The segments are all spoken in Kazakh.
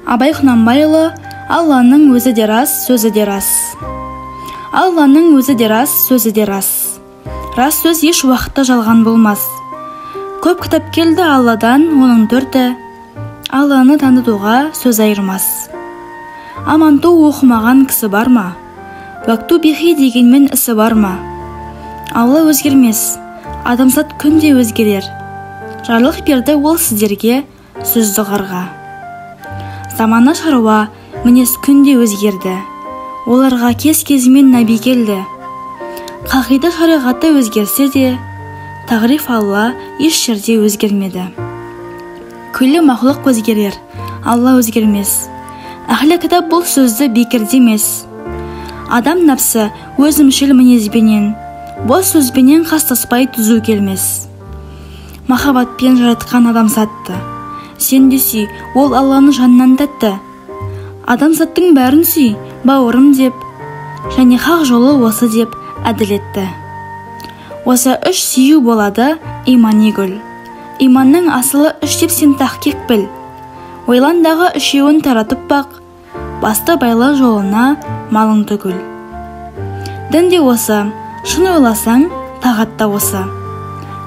Абай Құнанбайұлы Алланың өзі де рас, сөзі де рас. Алланың өзі де рас, сөзі де рас. Рас сөз еш уақытта жалған болмас. Көп кітап келді Алладан, оның төрті. Алланы танытуға сөз айырмас. Аманту оқымаған кісі бар ма? Уәкту бихи дегенмен ісі бар ма? Алла өзгермес, адамзат күнде өзгерер. Жарлық берді ол сіздерге, сөзді қарға. Заманы шаруа, мінез күнде өзгерді. Оларға кез-кезімен нәби келді. Қағида шариғаты өзгерсе де, тағриф Алла еш жерде өзгермеді. Күллі мақлұқ өзгерер, Алла өзгермес. Әхлі кітап бұл сөзді бекер демес. Адам нәпсі өзімшіл мінезбенен, бос сөзбенен қастаспай түзу келмес. Махаббатпен жаратқан адамзатты, сен де сүй, ол Алланы жаннан тәтті. Адамзаттың бәрін сүй, бауырым деп, және хақ жолы осы деп әділетті. Осы үш сүю болады имани гүл. Иманның асылы үш деп сен таққиқ біл. Ойландағы үшеуін таратып бақ, басты байлы жолына малың түгіл. Дін де осы, шын ойласаң, тағатта осы.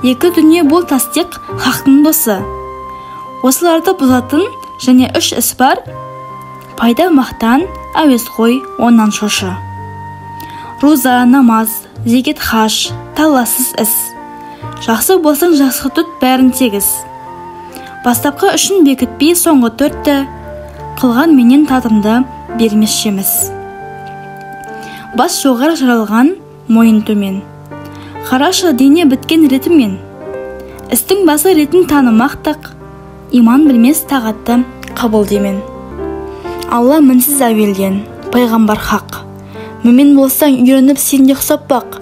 Екі дүние бұл тастиқ хақтың досы. Осыларды бұзатын және үш іс бар, пайда мақтан, әуес қой, онан шошы. Руза, намаз, зекет, хаш, талассыз іс. Жақсы болсаң жақсы тұт, бәрін тегіз. Бастапқы үшін бекітпей соңғы төртті, қылған менен татымды бермес жеміс. Бас жоғар жаралған, мойын төмен. Қарашы дене біткен ретімен. Істің басы ретін танымақтық, иман білмес тағатты қабыл демен. Алла мінсіз әуелден, пайғамбар хақ. Мүмен болсаң үйреніп сенде құсап бақ.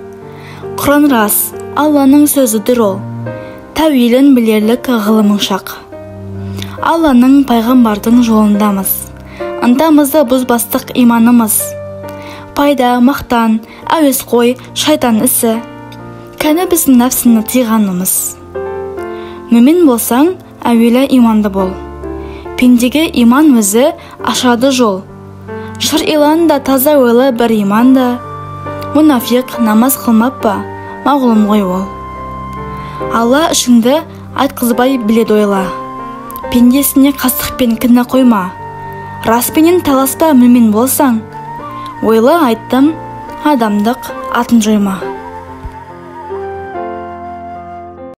Құран рас, Алланың сөзі дұрол. Тәуелін білерлік ғылымың шақ. Алланың пайғамбардың жолындамыз. Ынтамызды бұзбастық иманымыз. Пайда, мақтан, әуес қой, шайтан ісі. Кәні біздің нәпсіні тиғанымыз. Мүмен болсаң, әуелі иманды бол. Пендеге иман өзі ашады жол. Шыр иланда таза ойлы бір иманды. Мұнафиқ намаз қылмап ба, мағлұм ғой ол. Алла үшіңді айтқызбай біледі ойла. Пендесіне қастықпен кінә қойма. Распенен таласпа мүмен болсаң. Ойлы айттым, адамдық атын жойма.